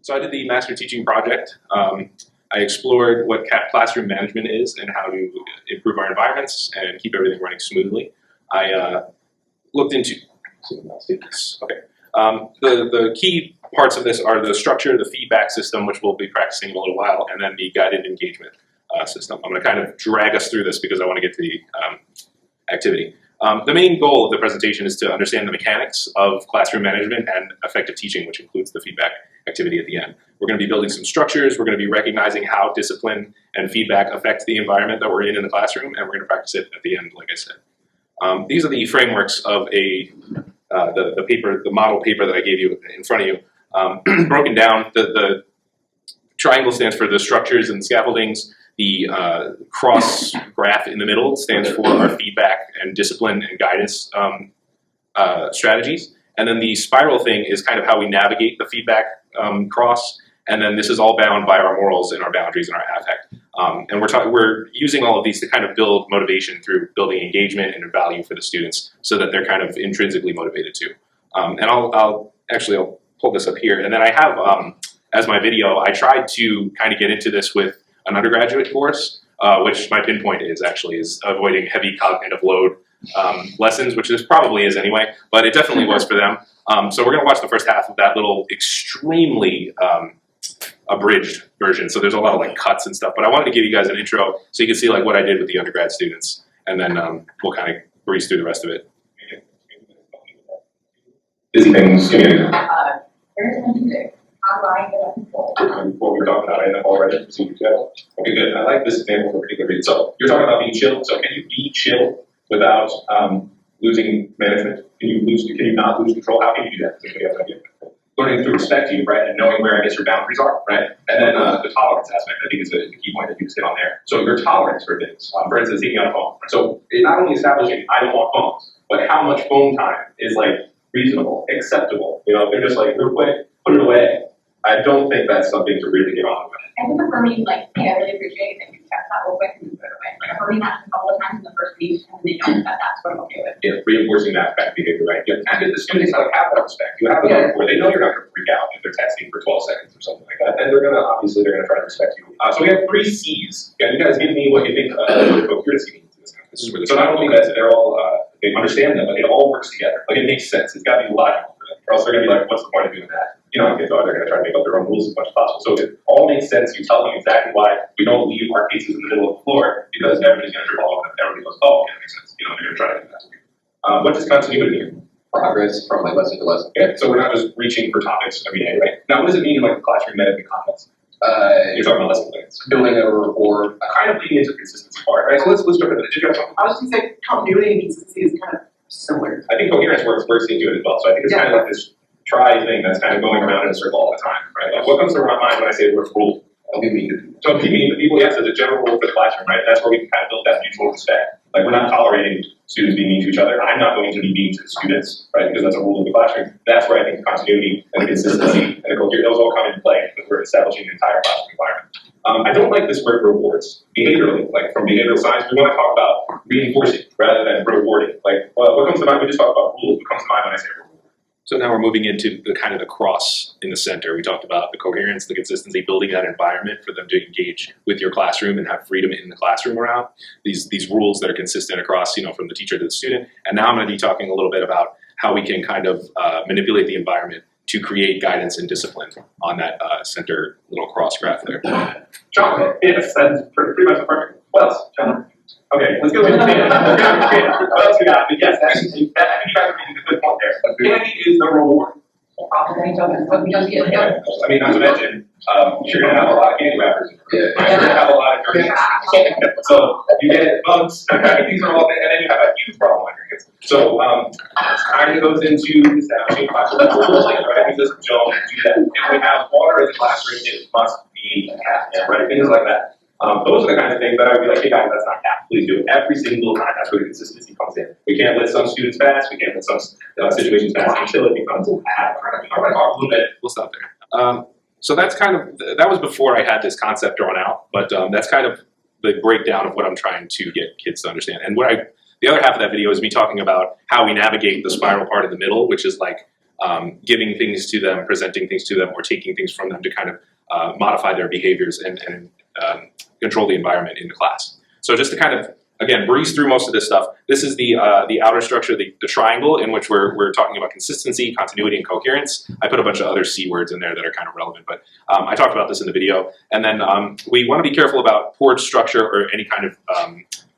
So I did the Master Teaching Project. I explored what classroom management is and how to improve our environments and keep everything running smoothly. I looked into, okay. The key parts of this are the structure, the feedback system, which we'll be practicing in a little while, and then the guided engagement system. I'm going to kind of drag us through this because I want to get to the activity. The main goal of the presentation is to understand the mechanics of classroom management and effective teaching, which includes the feedback activity at the end. We're going to be building some structures. We're going to be recognizing how discipline and feedback affect the environment that we're in the classroom, and we're going to practice it at the end, like I said. These are the frameworks of the paper, the model paper that I gave you in front of you. Broken down, the triangle stands for the structures and scaffoldings. The cross graph in the middle stands for our feedback and discipline and guidance strategies. And then the spiral thing is kind of how we navigate the feedback cross. And then this is all bound by our morals and our boundaries and our affect. And we're using all of these to kind of build motivation through building engagement and value for the students so that they're kind of intrinsically motivated too. And I'll pull this up here. And then I have, as my video, I tried to kind of get into this with an undergraduate course, which my pinpoint is avoiding heavy cognitive load lessons, which this probably is anyway, but it definitely was for them. So we're going to watch the first half of that little extremely abridged version. So there's a lot of like cuts and stuff, but I wanted to give you guys an intro so you can see like what I did with the undergrad students, and then we'll kind of breeze through the rest of it. Busy things. Where's my music? How do I get up and pull? What we were talking about, I end up already proceeding to. Okay, good. I like this example for a particular reason. So you're talking about being chill. So can you be chill without losing management? Can you not lose control? How can you do that? Does anybody have an idea? Learning to respect you, right, and knowing where I guess your boundaries are, right? And then the tolerance aspect, I think, is a key point that you just hit on there. So your tolerance for things, for instance, taking out a phone. So it's not only establishing I don't want phones, but how much phone time is like reasonable, acceptable. You know, if they're just like real quick, put it away. I don't think that's something to really get on with. I think for me, like, hey, I really appreciate that you kept that real quick and put it away. Like, for me, that's a couple of times in the first week, and they don't that that's what I'm okay with. Yeah, reinforcing that behavior, right? Yeah, and the students have that respect. You have them where they know you're not going to freak out if they're texting for 12 seconds or something like that, and they're going to try to respect you. So we have 3 C's. Can you guys give me what you think coherency means in this kind of thing? So not only that they're all they understand them, but it all works together. Like it makes sense. It's got to be logical for them, or else they're going to be like, "What's the point of doing that?" You know, they're going to try to make up their own rules as much as possible. So it all makes sense. You tell them exactly why we don't leave our cases in the middle of the floor because everybody's going to trip all over them. Everybody goes, "Oh, yeah, that makes sense." You know, they're going to try to do that. What does continuity mean? Progress from like lesson to lesson. Yeah, so we're not just reaching for topics every day, right? Now, what does it mean in like the classroom management context? You're talking about lesson plans. Building a rapport. Kind of leading into the consistency part, right? So let's jump into that. Did you guys talk? I was just going to say continuity and consistency is kind of similar. I think coherence works into it as well. So I think it's kind of like this try thing that's kind of going around in a circle all the time, right? Like what comes to my mind when I say the word rule? Don't be mean to people. Don't be mean to people, yes, as a general rule for the classroom, right? That's where we can kind of build that mutual respect. Like we're not tolerating students being mean to each other. I'm not going to be mean to the students, right? Because that's a rule of the classroom. That's where I think the continuity and the consistency and the coherence, those all come into play because we're establishing an entire classroom environment. I don't like this word rewards. Behaviorally, like from behavioral science, we want to talk about reinforcing rather than rewarding. Like, well, what comes to mind? We just talked about rules. What comes to mind when I say reward? So now we're moving into the kind of the cross in the center. We talked about the coherence, the consistency, building that environment for them to engage with your classroom and have freedom in the classroom around these rules that are consistent across, you know, from the teacher to the student. And now I'm going to be talking a little bit about how we can kind of manipulate the environment to create guidance and discipline on that center little cross graph there. John, yes, that's pretty much perfect. What else, John? Okay, let's go with the data. What else we got? But yes, I think you guys are making a good point there. Candy is the reward. We don't get it. I mean, not to mention, you're going to have a lot of candy wrappers. Yeah. You're going to have a lot of dirty. So you get bugs. These are all things, and then you have a huge problem on your hands. So it kind of goes into establishing classroom rules, like right? Because don't do that. If we have water in the classroom, it must be capped, right? Things like that. Those are the kinds of things that I would be like, hey guys, that's not capped. Please do it every single time. That's where the consistency comes in. We can't let some students pass. We can't let some situations pass until it becomes a habit. I'm going to talk a little bit. We'll stop there. So that's kind of, that was before I had this concept drawn out, but that's kind of the breakdown of what I'm trying to get kids to understand. And the other half of that video is me talking about how we navigate the spiral part in the middle, which is like giving things to them, presenting things to them, or taking things from them to kind of modify their behaviors and control the environment in the class. So just to kind of, again, breeze through most of this stuff, this is the outer structure, the triangle in which we're talking about consistency, continuity, and coherence. I put a bunch of other C words in there that are kind of relevant, but I talked about this in the video. And then we want to be careful about poor structure or any kind of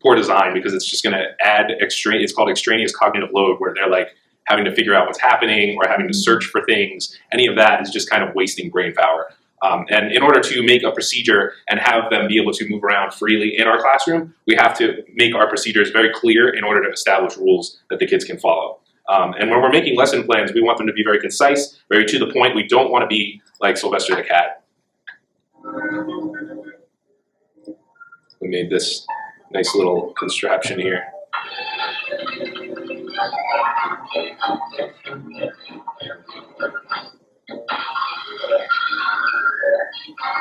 poor design, because it's just going to add it's called extraneous cognitive load, where they're like having to figure out what's happening or having to search for things. Any of that is just kind of wasting brain power. And in order to make a procedure and have them be able to move around freely in our classroom, we have to make our procedures very clear in order to establish rules that the kids can follow. And when we're making lesson plans, we want them to be very concise, very to the point. We don't want to be like Sylvester the cat. We made this nice little contraption here.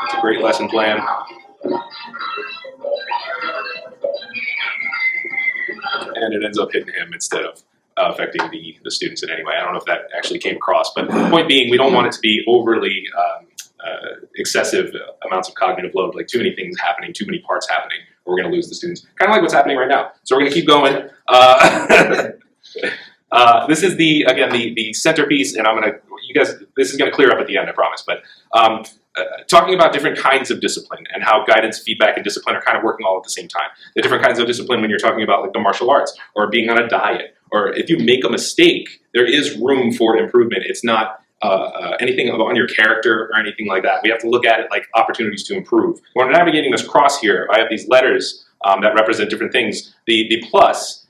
It's a great lesson plan. And it ends up hitting him instead of affecting the students in any way. I don't know if that actually came across, but the point being, we don't want it to be overly excessive amounts of cognitive load, like too many things happening, too many parts happening, or we're going to lose the students. Kind of like what's happening right now. So we're going to keep going. This is again the centerpiece, and this is going to clear up at the end, I promise. But talking about different kinds of discipline and how guidance, feedback, and discipline are kind of working all at the same time. The different kinds of discipline when you're talking about like the martial arts or being on a diet, or if you make a mistake, there is room for improvement. It's not anything on your character or anything like that. We have to look at it like opportunities to improve. When we're navigating this cross here, I have these letters that represent different things. The plus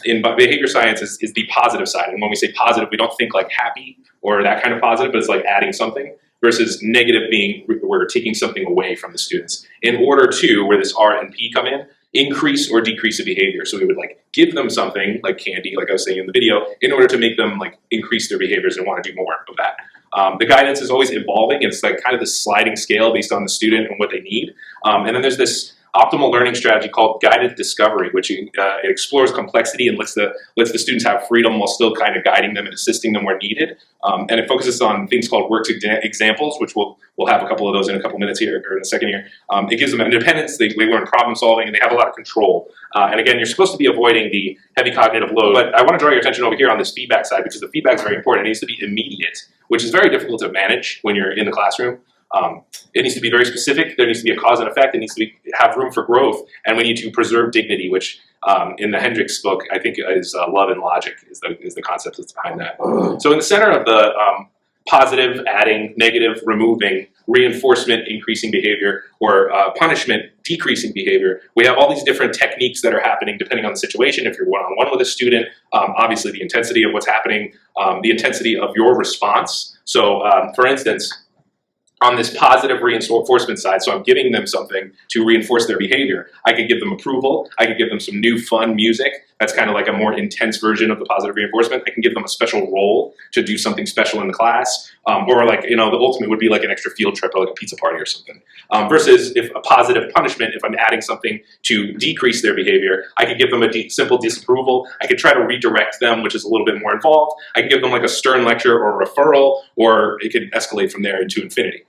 in behavior science is the positive side. And when we say positive, we don't think like happy or that kind of positive, but it's like adding something, versus negative being we're taking something away from the students. In order to, where this R and P come in, increase or decrease a behavior. So we would like give them something like candy, like I was saying in the video, in order to make them like increase their behaviors and want to do more of that. The guidance is always evolving. It's like kind of this sliding scale based on the student and what they need. And then there's this optimal learning strategy called guided discovery, which it explores complexity and lets the students have freedom while still kind of guiding them and assisting them where needed. And it focuses on things called worked examples, which we'll have a couple of those in a couple minutes here, or in a second here. It gives them independence, they learn problem solving, and they have a lot of control. And again, you're supposed to be avoiding the heavy cognitive load, but I want to draw your attention over here on this feedback side, because the feedback is very important. It needs to be immediate, which is very difficult to manage when you're in the classroom. It needs to be very specific. There needs to be a cause and effect. It needs to have room for growth, and we need to preserve dignity, which in the Hendricks book, I think is love and logic is the concept that's behind that. So in the center of the positive, adding, negative, removing, reinforcement, increasing behavior, or punishment, decreasing behavior, we have all these different techniques that are happening depending on the situation. If you're one-on-one with a student, obviously the intensity of what's happening, the intensity of your response. So for instance, on this positive reinforcement side, so I'm giving them something to reinforce their behavior. I could give them approval. I could give them some new fun music. That's kind of like a more intense version of the positive reinforcement. I can give them a special role to do something special in the class. Or like, the ultimate would be like an extra field trip or like a pizza party or something. Versus if a positive punishment, if I'm adding something to decrease their behavior, I could give them a simple disapproval. I could try to redirect them, which is a little bit more involved. I could give them like a stern lecture or a referral, or it could escalate from there into infinity.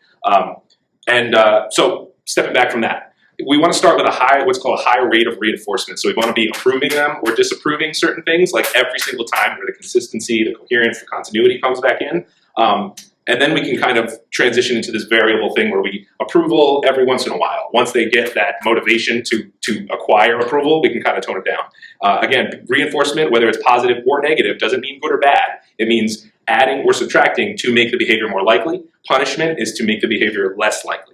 So stepping back from that, we want to start with what's called a high rate of reinforcement. So we want to be approving them or disapproving certain things, like every single time where the consistency, the coherence, the continuity comes back in. And then we can kind of transition into this variable thing where we approval every once in a while. Once they get that motivation to acquire approval, we can kind of tone it down. Again, reinforcement, whether it's positive or negative, doesn't mean good or bad. It means adding or subtracting to make the behavior more likely. Punishment is to make the behavior less likely.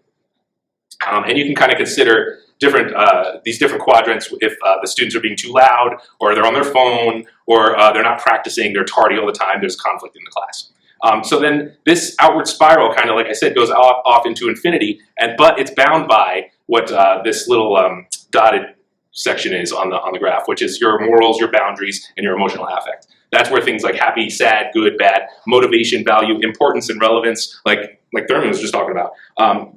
And you can kind of consider these different quadrants if the students are being too loud, or they're on their phone, or they're not practicing, they're tardy all the time, there's conflict in the class. So then this outward spiral kind of, like I said, goes off into infinity, but it's bound by what this little dotted section is on the graph, which is your morals, your boundaries, and your emotional affect. That's where things like happy, sad, good, bad, motivation, value, importance, and relevance, like Thurman was just talking about,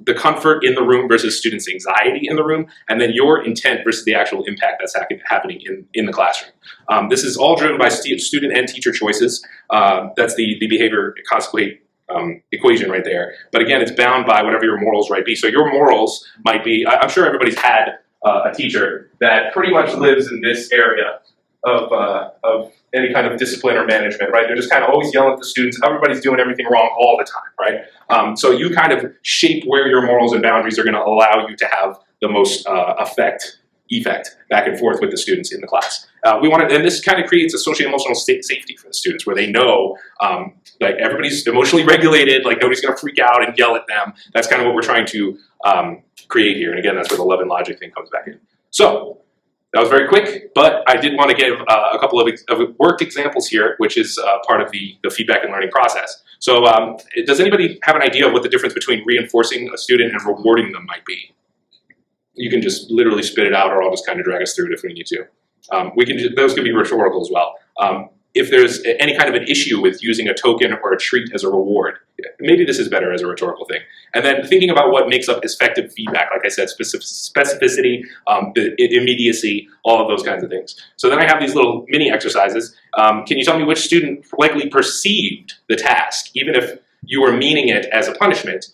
the comfort in the room versus students' anxiety in the room, and then your intent versus the actual impact that's happening in the classroom. This is all driven by student and teacher choices. That's the behavior consequent equation right there. But again, it's bound by whatever your morals might be. So your morals might be, I'm sure everybody's had a teacher that pretty much lives in this area of any kind of discipline or management, right? They're just kind of always yelling at the students. Everybody's doing everything wrong all the time, right? So you kind of shape where your morals and boundaries are going to allow you to have the most effect back and forth with the students in the class. And this kind of creates a social emotional safety for the students, where they know like everybody's emotionally regulated, like nobody's going to freak out and yell at them. That's kind of what we're trying to create here. And again, that's where the love and logic thing comes back in. So that was very quick, but I did want to give a couple of worked examples here, which is part of the feedback and learning process. So does anybody have an idea of what the difference between reinforcing a student and rewarding them might be? You can just literally spit it out, or I'll just kind of drag us through it if we need to. Those can be rhetorical as well. If there's any kind of an issue with using a token or a treat as a reward, maybe this is better as a rhetorical thing. And then thinking about what makes up effective feedback, like I said, specificity, the immediacy, all of those kinds of things. So then I have these little mini exercises. Can you tell me which student likely perceived the task, even if you were meaning it as a punishment,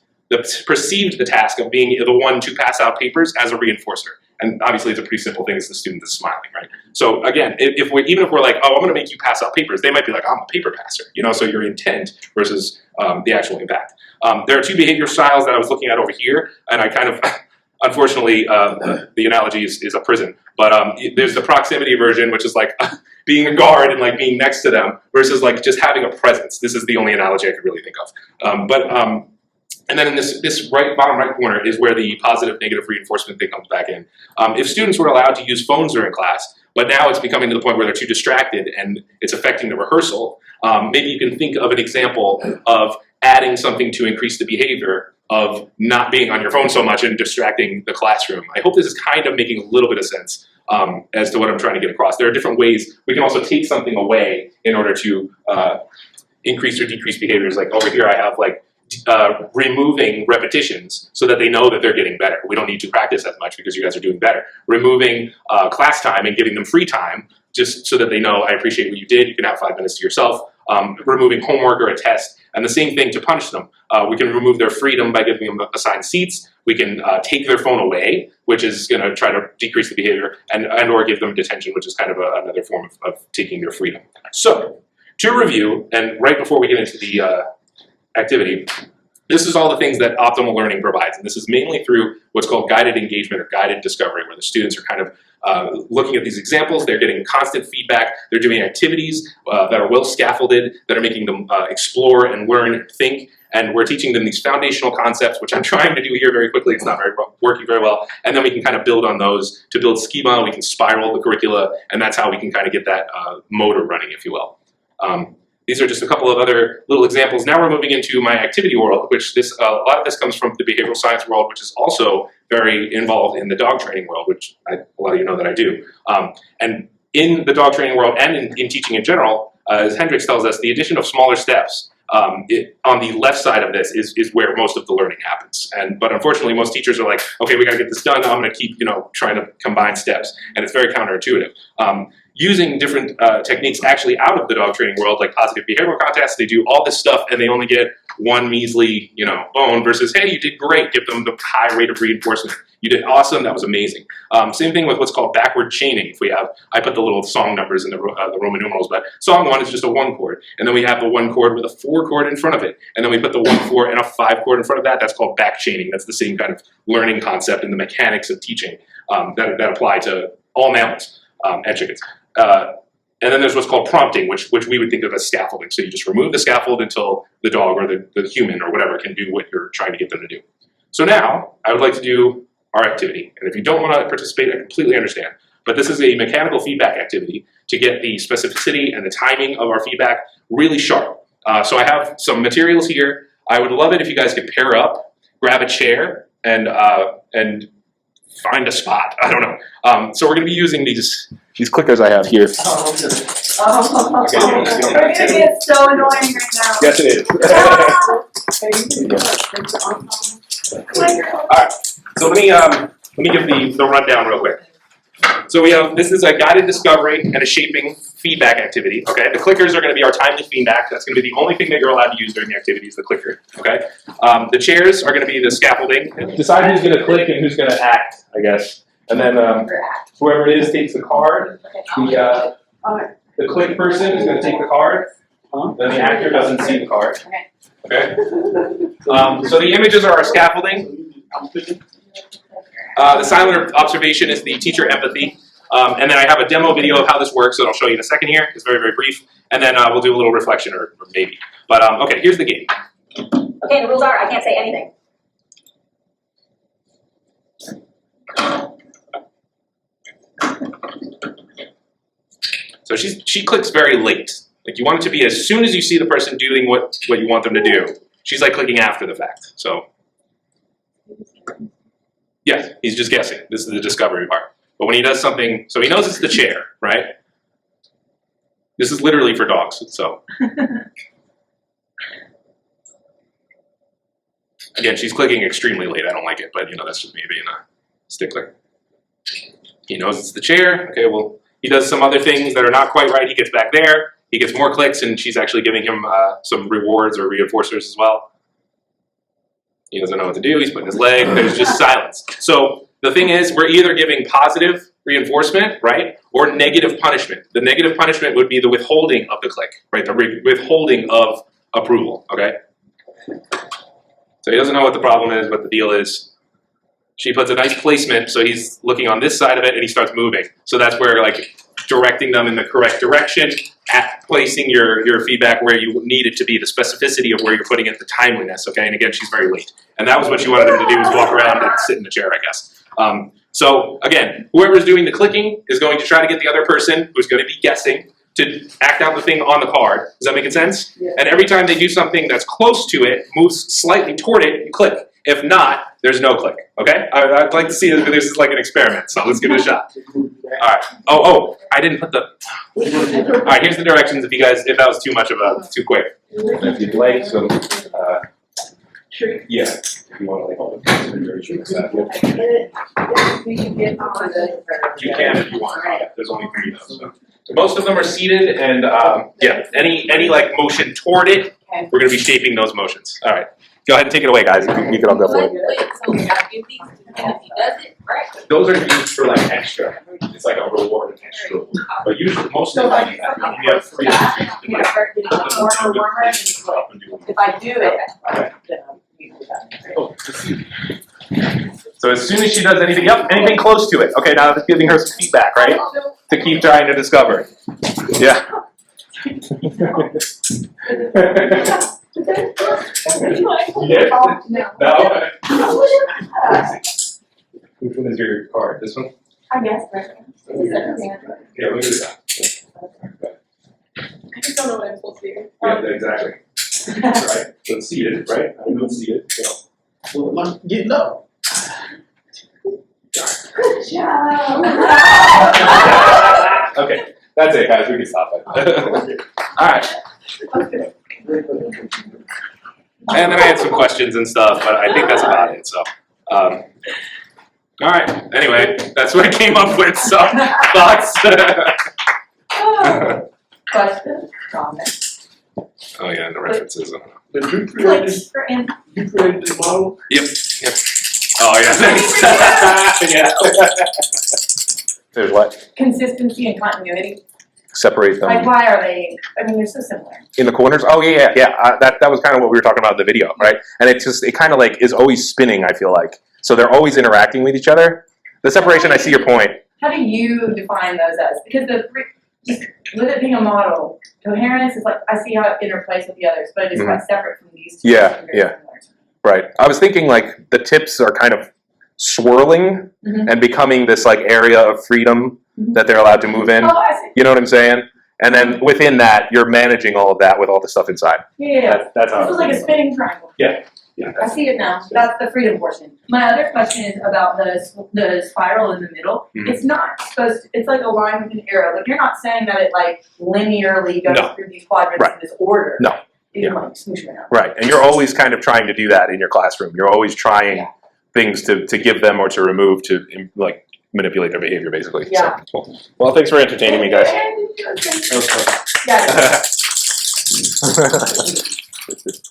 perceived the task of being the one to pass out papers as a reinforcer? And obviously it's a pretty simple thing, it's the student that's smiling, right? So again, even if we're like, oh, I'm gonna make you pass out papers, they might be like, I'm a paper passer, so your intent versus the actual impact. There are two behavior styles that I was looking at over here, and I kind of, unfortunately, the analogy is a prison, but there's the proximity version, which is like being a guard and like being next to them, versus like just having a presence. This is the only analogy I could really think of. And then in this bottom right corner is where the positive negative reinforcement thing comes back in. If students were allowed to use phones during class, but now it's becoming to the point where they're too distracted and it's affecting the rehearsal, maybe you can think of an example of adding something to increase the behavior of not being on your phone so much and distracting the classroom. I hope this is kind of making a little bit of sense as to what I'm trying to get across. There are different ways. We can also take something away in order to increase or decrease behaviors. Like over here I have like removing repetitions so that they know that they're getting better. We don't need to practice as much because you guys are doing better. Removing class time and giving them free time just so that they know, I appreciate what you did, you can have 5 minutes to yourself. Removing homework or a test. And the same thing to punish them. We can remove their freedom by giving them assigned seats. We can take their phone away, which is going to try to decrease the behavior, and or give them detention, which is kind of another form of taking their freedom. So to review, and right before we get into the activity, this is all the things that optimal learning provides, and this is mainly through what's called guided engagement or guided discovery, where the students are kind of looking at these examples, they're getting constant feedback, they're doing activities that are well scaffolded, that are making them explore and learn and think, and we're teaching them these foundational concepts, which I'm trying to do here very quickly, it's not working very well, and then we can kind of build on those to build schema, we can spiral the curricula, and that's how we can kind of get that motor running, if you will. These are just a couple of other little examples. Now we're moving into my activity world, which a lot of this comes from the behavioral science world, which is also very involved in the dog training world, which a lot of you know that I do. And in the dog training world and in teaching in general, as Hendricks tells us, the addition of smaller steps on the left side of this is where most of the learning happens. But unfortunately, most teachers are like, okay, we got to get this done. I'm going to keep trying to combine steps, and it's very counterintuitive. Using different techniques actually out of the dog training world, like positive behavioral contests, they do all this stuff and they only get one measly, bone versus, hey, you did great, give them the high rate of reinforcement. You did awesome, that was amazing. Same thing with what's called backward chaining. If we have, I put the little song numbers in the Roman numerals, but song 1 is just a 1 chord. And then we have the 1 chord with a 4 chord in front of it. And then we put the 1, 4 and a 5 chord in front of that. That's called back chaining. That's the same kind of learning concept and the mechanics of teaching that apply to all mammals and chickens. And then there's what's called prompting, which we would think of as scaffolding. So you just remove the scaffold until the dog or the human or whatever can do what you're trying to get them to do. So now I would like to do our activity. And if you don't want to participate, I completely understand. But this is a mechanical feedback activity to get the specificity and the timing of our feedback really sharp. So I have some materials here. I would love it if you guys could pair up, grab a chair, and find a spot. I don't know. So we're going to be using these clickers I have here. Oh, Okay, we're gonna get so annoying right now. Yes, it is. Alright, so let me give the rundown real quick. So this is a guided discovery and a shaping feedback activity, okay? The clickers are going to be our timely feedback. That's going to be the only thing that you're allowed to use during the activity is the clicker, okay? The chairs are going to be the scaffolding. Decide who's going to click and who's going to act, I guess. And then whoever it is takes the card. The click person is going to take the card. Then the actor doesn't see the card. Okay? So the images are our scaffolding. The silent observation is the teacher empathy. And then I have a demo video of how this works that I'll show you in a second here. It's very, very brief. And then we'll do a little reflection or maybe. But okay, here's the game. Okay, the rules are I can't say anything. So she clicks very late. Like you want it to be as soon as you see the person doing what you want them to do. She's like clicking after the fact. So yes, he's just guessing. This is the discovery part. But when he does something, so he knows it's the chair, right? This is literally for dogs, so. Again, she's clicking extremely late. I don't like it, but that's just me being a stickler. He knows it's the chair. Okay, well, he does some other things that are not quite right. He gets back there. He gets more clicks, and she's actually giving him some rewards or reinforcers as well. He doesn't know what to do. He's putting his leg. There's just silence. So the thing is, we're either giving positive reinforcement, right, or negative punishment. The negative punishment would be the withholding of the click, right, the withholding of approval, okay? So he doesn't know what the problem is, what the deal is. She puts a nice placement, so he's looking on this side of it, and he starts moving. So that's where, like, directing them in the correct direction, at placing your feedback where you need it to be, the specificity of where you're putting it, the timeliness, okay? And again, she's very late. And that was what you wanted him to do, was walk around and sit in the chair, I guess. So again, whoever's doing the clicking is going to try to get the other person, who's going to be guessing, to act out the thing on the card. Does that make sense? Yeah. And every time they do something that's close to it, moves slightly toward it, you click. If not, there's no click, okay? I'd like to see if this is like an experiment, so let's give it a shot. All right. Oh, I didn't put the... All right, here's the directions if that was too much of too quick. If you'd like some, yeah, if you want to like hold it. You can if you want. There's only 3 of those. So most of them are seated, and yeah, any like motion toward it, we're going to be shaping those motions. All right. Go ahead and take it away, guys. You can all go for it. So we gotta give these, and if he does it, right? Those are used for like extra. It's like a reward extra. But usually, most of the time, we have 3 of these. You start getting warmer, and if I do it, then I'll do that. So as soon as she does anything close to it. Okay, now it's giving her some feedback, right? To keep trying to discover. Yeah. Yeah. No. Which one is your card? This one? I guess. Yeah, look at that. I just don't know what I'm supposed to do. Yeah, exactly. Right. So it's seated, right? I don't see it. So. Well, get low. Good job. Okay, that's it, guys. We can stop it. All right. And then I had some questions and stuff, but I think that's about it. So, all right. Anyway, that's what I came up with. So, thoughts? Questions, comments? Oh yeah, and the references. Did you create this model? Yep. Oh yeah. Thanks. Yeah. There's what? Consistency and continuity. Separate them. Like, why are they? I mean, they're so similar. In the corners? Oh yeah. That was kind of what we were talking about in the video, right? And it kind of like is always spinning, I feel like. So they're always interacting with each other. The separation, I see your point. How do you define those as? Because just with it being a model, coherence is like, I see how it interplays with the others, but it is quite separate from these two. Yeah. Right. I was thinking like the tips are kind of swirling and becoming this like area of freedom that they're allowed to move in. Oh, I see. You know what I'm saying? And then within that, you're managing all of that with all the stuff inside. Yeah. That's how This was like a spinning triangle. Yeah. I see it now. That's the freedom portion. My other question is about the spiral in the middle. Mhm. It's not supposed to, it's like a line with an arrow. Like you're not saying that it like linearly goes No. through these quadrants Right. in this order. No. You can like smoosh it out. Right, and you're always kind of trying to do that in your classroom. You're always trying Yeah. things to give them or to remove to like manipulate their behavior, basically. Yeah. So, cool. Well, thanks for entertaining me, guys. Yeah. This is